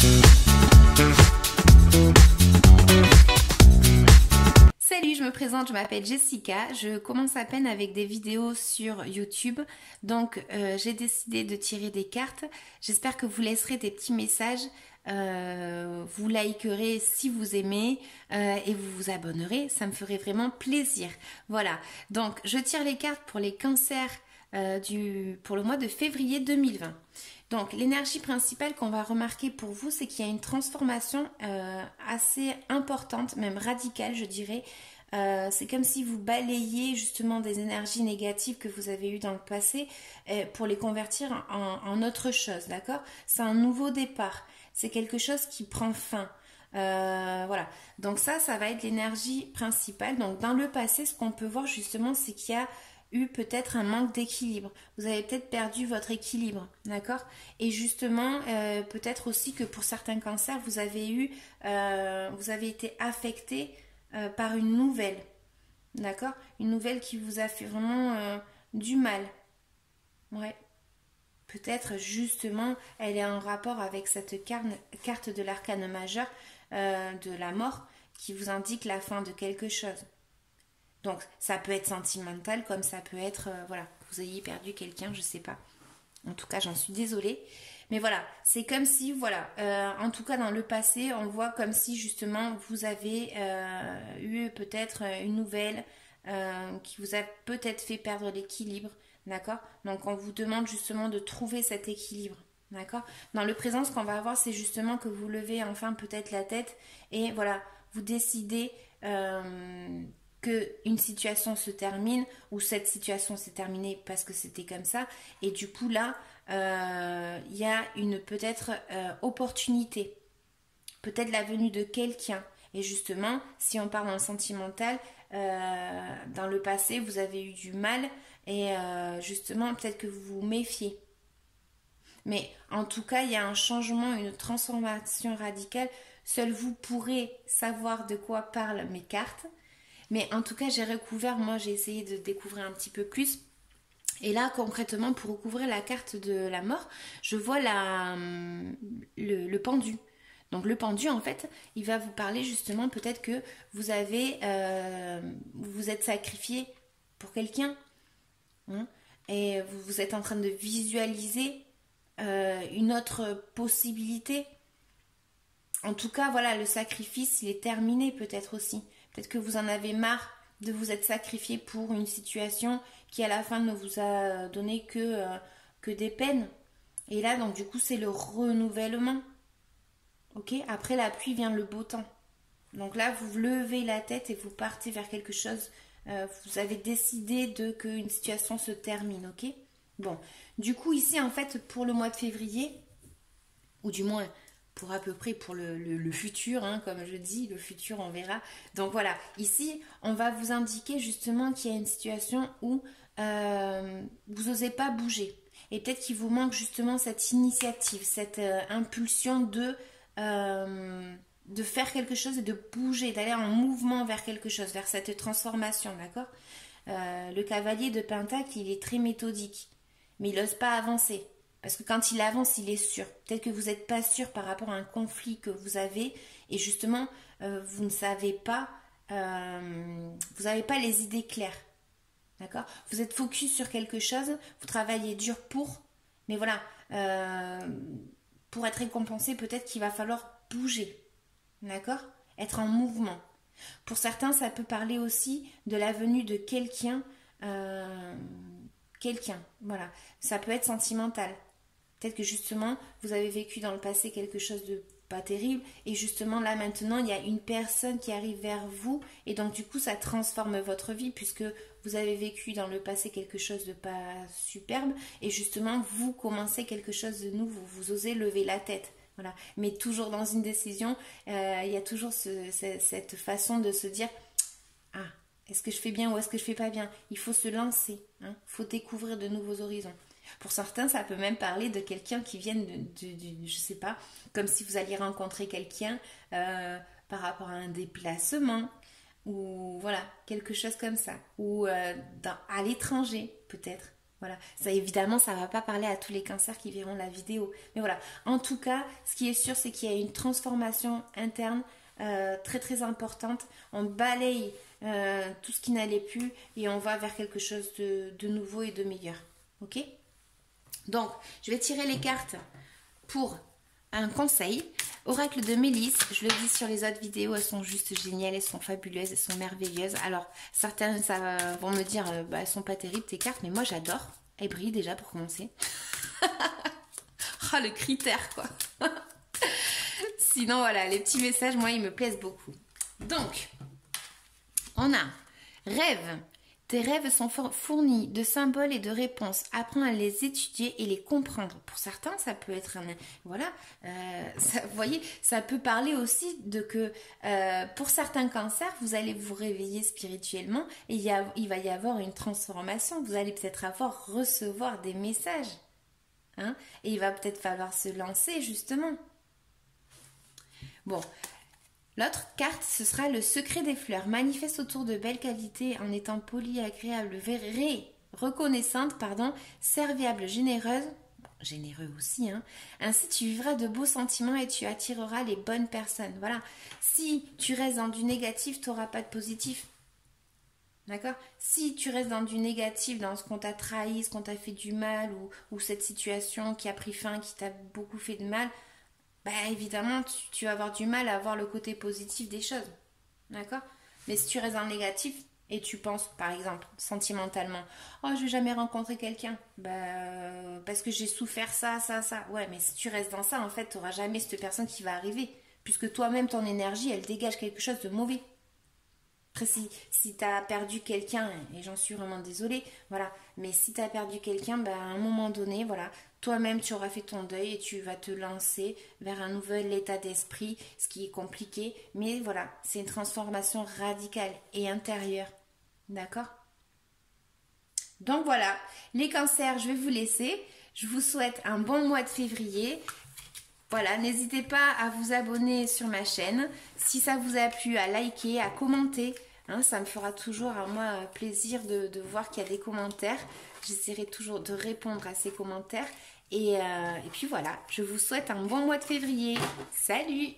Salut, je me présente, je m'appelle Jessica, je commence à peine avec des vidéos sur YouTube, donc j'ai décidé de tirer des cartes. J'espère que vous laisserez des petits messages, vous likerez si vous aimez et vous vous abonnerez, ça me ferait vraiment plaisir. Voilà, donc je tire les cartes pour les cancers pour le mois de février 2020. Donc l'énergie principale qu'on va remarquer pour vous, c'est qu'il y a une transformation assez importante, même radicale je dirais. C'est comme si vous balayez justement des énergies négatives que vous avez eues dans le passé pour les convertir en autre chose, d'accord? C'est un nouveau départ, c'est quelque chose qui prend fin. Voilà, donc ça va être l'énergie principale. Donc dans le passé, ce qu'on peut voir justement, c'est qu'il y a eu peut-être un manque d'équilibre. Vous avez peut-être perdu votre équilibre, d'accord? Et justement, peut-être aussi que pour certains cancers, vous avez été affecté par une nouvelle, d'accord? Une nouvelle qui vous a fait vraiment du mal. Ouais. Peut-être justement, elle est en rapport avec cette carte de l'arcane majeur de la mort qui vous indique la fin de quelque chose. Donc, ça peut être sentimental comme ça peut être, voilà, que vous ayez perdu quelqu'un, je sais pas. En tout cas, j'en suis désolée. Mais voilà, c'est comme si, voilà, en tout cas dans le passé, on voit comme si justement vous avez eu peut-être une nouvelle qui vous a peut-être fait perdre l'équilibre, d'accord? Donc, on vous demande justement de trouver cet équilibre. D'accord? Dans le présent, ce qu'on va avoir, c'est justement que vous levez enfin peut-être la tête et voilà, vous décidez qu'une situation se termine ou cette situation s'est terminée parce que c'était comme ça et du coup là il y a une peut-être opportunité, peut-être la venue de quelqu'un et justement si on part dans le sentimental, dans le passé vous avez eu du mal et justement peut-être que vous vous méfiez. Mais en tout cas, il y a un changement, une transformation radicale. Seul vous pourrez savoir de quoi parlent mes cartes. Mais en tout cas, moi j'ai essayé de découvrir un petit peu plus. Et là, concrètement, pour recouvrir la carte de la mort, je vois le pendu. Donc le pendu, en fait, il va vous parler justement peut-être que vous vous êtes sacrifié pour quelqu'un. Hein, et vous êtes en train de visualiser une autre possibilité. En tout cas, voilà, le sacrifice, il est terminé peut-être aussi. Peut-être que vous en avez marre de vous être sacrifié pour une situation qui à la fin ne vous a donné que des peines. Et là, donc du coup, c'est le renouvellement. Ok? Après la pluie vient le beau temps. Donc là, vous levez la tête et vous partez vers quelque chose. Vous avez décidé qu'une situation se termine, ok? Bon, du coup, ici, en fait, pour le mois de février, ou du moins pour à peu près pour le futur, hein, comme je dis, le futur on verra. Donc voilà, ici on va vous indiquer justement qu'il y a une situation où vous n'osez pas bouger. Et peut-être qu'il vous manque justement cette initiative, cette impulsion de faire quelque chose et de bouger, d'aller en mouvement vers quelque chose, vers cette transformation, d'accord? Le cavalier de Pentacle, il est très méthodique, mais il n'ose pas avancer. Parce que quand il avance, il est sûr. Peut-être que vous n'êtes pas sûr par rapport à un conflit que vous avez et justement, vous ne savez pas, vous n'avez pas les idées claires. D'accord? Vous êtes focus sur quelque chose, vous travaillez dur mais voilà, pour être récompensé, peut-être qu'il va falloir bouger. D'accord? Être en mouvement. Pour certains, ça peut parler aussi de la venue de quelqu'un. Voilà. Ça peut être sentimental. Peut-être que justement, vous avez vécu dans le passé quelque chose de pas terrible et justement là maintenant, il y a une personne qui arrive vers vous et donc du coup, ça transforme votre vie puisque vous avez vécu dans le passé quelque chose de pas superbe et justement, vous commencez quelque chose de nouveau, vous osez lever la tête. Voilà. Mais toujours dans une décision, il y a toujours cette façon de se dire « Ah, est-ce que je fais bien ou est-ce que je fais pas bien ?» Il faut se lancer, hein. Il faut découvrir de nouveaux horizons. Pour certains, ça peut même parler de quelqu'un qui vient je sais pas, comme si vous alliez rencontrer quelqu'un par rapport à un déplacement ou voilà, quelque chose comme ça. Ou à l'étranger, peut-être. Voilà, ça évidemment, ça va pas parler à tous les cancers qui verront la vidéo. Mais voilà, en tout cas, ce qui est sûr, c'est qu'il y a une transformation interne très très importante. On balaye tout ce qui n'allait plus et on va vers quelque chose de nouveau et de meilleur. Ok? Donc, je vais tirer les cartes pour un conseil. Oracle de Mélisse, je le dis sur les autres vidéos, elles sont juste géniales, elles sont fabuleuses, elles sont merveilleuses. Alors, certains vont me dire, bah, elles sont pas terribles tes cartes, mais moi j'adore. Elles brillent déjà pour commencer. Oh, le critère quoi. Sinon, voilà, les petits messages, moi, ils me plaisent beaucoup. Donc, on a rêve. Tes rêves sont fournis de symboles et de réponses. Apprends à les étudier et les comprendre. Pour certains, ça peut être un... Voilà, vous voyez, ça peut parler aussi de que pour certains cancers, vous allez vous réveiller spirituellement et il va y avoir une transformation. Vous allez peut-être recevoir des messages. Hein, et il va peut-être falloir se lancer, justement. Bon, l'autre carte, ce sera le secret des fleurs. Manifeste autour de belles qualités en étant polie, agréable, reconnaissante, serviable, généreuse, généreux aussi. Hein. Ainsi, tu vivras de beaux sentiments et tu attireras les bonnes personnes. Voilà. Si tu restes dans du négatif, tu n'auras pas de positif. D'accord? Si tu restes dans du négatif, dans ce qu'on t'a trahi, ce qu'on t'a fait du mal ou cette situation qui a pris fin, qui t'a beaucoup fait de mal, bah évidemment, tu vas avoir du mal à voir le côté positif des choses. D'accord? Mais si tu restes dans le négatif et tu penses, par exemple, sentimentalement, oh, je vais jamais rencontrer quelqu'un, parce que j'ai souffert ça. Ouais, mais si tu restes dans ça, en fait, tu n'auras jamais cette personne qui va arriver. Puisque toi-même, ton énergie, elle dégage quelque chose de mauvais. Après, si tu as perdu quelqu'un, et j'en suis vraiment désolée, voilà, mais si tu as perdu quelqu'un, à un moment donné, voilà, toi-même tu auras fait ton deuil et tu vas te lancer vers un nouvel état d'esprit, ce qui est compliqué, mais voilà, c'est une transformation radicale et intérieure, d'accord? Donc voilà, les cancers, je vais vous laisser, je vous souhaite un bon mois de février. Voilà, n'hésitez pas à vous abonner sur ma chaîne. Si ça vous a plu, à liker, à commenter. Hein, ça me fera toujours à moi plaisir de voir qu'il y a des commentaires. J'essaierai toujours de répondre à ces commentaires. Et puis voilà, je vous souhaite un bon mois de février. Salut!